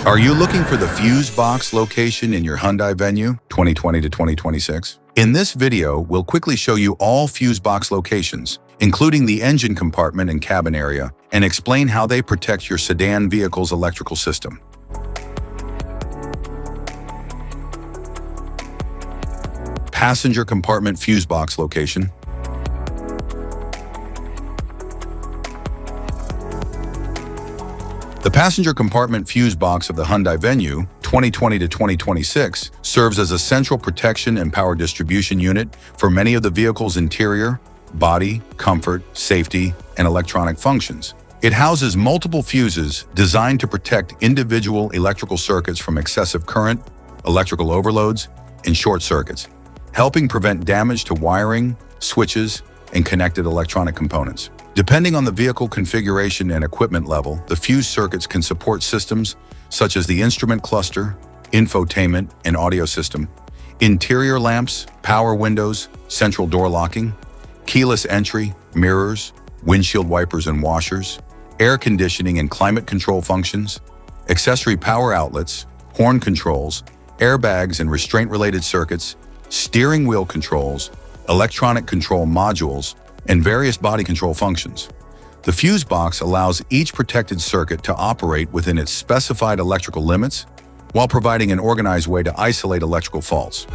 Are you looking for the fuse box location in your Hyundai Venue 2020 to 2026? In this video, we'll quickly show you all fuse box locations, including the engine compartment and cabin area, and explain how they protect your sedan vehicle's electrical system. Passenger compartment fuse box location. The passenger compartment fuse box of the Hyundai Venue 2020 to 2026 serves as a central protection and power distribution unit for many of the vehicle's interior, body, comfort, safety, and electronic functions. It houses multiple fuses designed to protect individual electrical circuits from excessive current, electrical overloads, and short circuits, helping prevent damage to wiring, switches, and connected electronic components. Depending on the vehicle configuration and equipment level, the fuse circuits can support systems such as the instrument cluster, infotainment and audio system, interior lamps, power windows, central door locking, keyless entry, mirrors, windshield wipers and washers, air conditioning and climate control functions, accessory power outlets, horn controls, airbags and restraint-related circuits, steering wheel controls, electronic control modules, and various body control functions. The fuse box allows each protected circuit to operate within its specified electrical limits while providing an organized way to isolate electrical faults.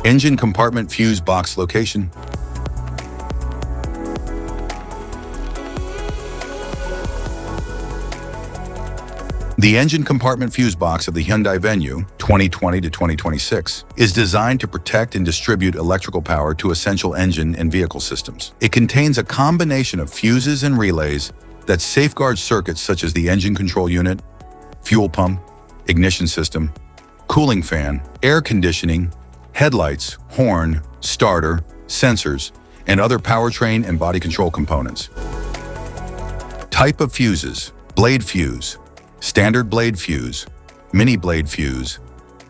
Engine compartment fuse box location. The engine compartment fuse box of the Hyundai Venue 2020 to 2026 is designed to protect and distribute electrical power to essential engine and vehicle systems. It contains a combination of fuses and relays that safeguard circuits such as the engine control unit, fuel pump, ignition system, cooling fan, air conditioning, headlights, horn, starter, sensors, and other powertrain and body control components. Type of fuses: blade fuse, standard blade fuse, mini blade fuse,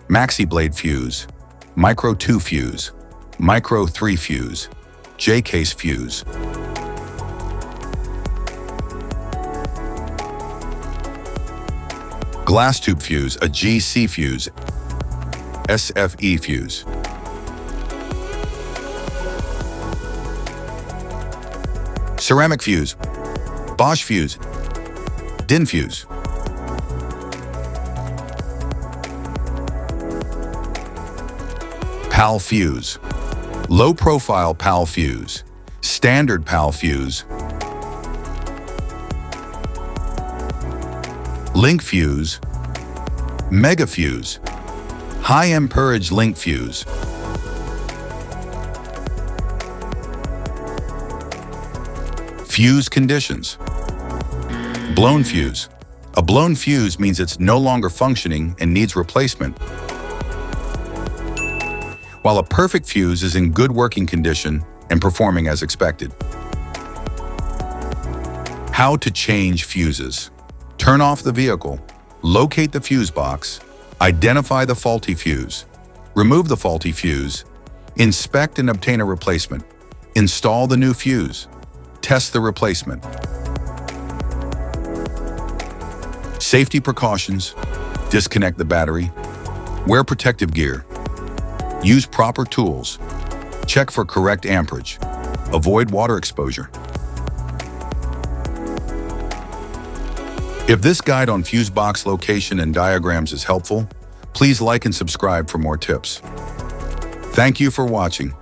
maxi blade fuse, micro 2 fuse, micro 3 fuse, J-case fuse. Glass tube fuse, a GC fuse, SFE fuse. Ceramic fuse, Bosch fuse, DIN fuse. PAL fuse, low profile PAL fuse, standard PAL fuse, link fuse, mega fuse, high amperage link fuse. Fuse conditions. Blown fuse. A blown fuse means it's no longer functioning and needs replacement, while a perfect fuse is in good working condition and performing as expected. How to change fuses. Turn off the vehicle, locate the fuse box, identify the faulty fuse, remove the faulty fuse, inspect and obtain a replacement, install the new fuse, test the replacement. Safety precautions: disconnect the battery, wear protective gear, use proper tools, check for correct amperage, avoid water exposure. If this guide on fuse box location and diagrams is helpful, please like and subscribe for more tips. Thank you for watching.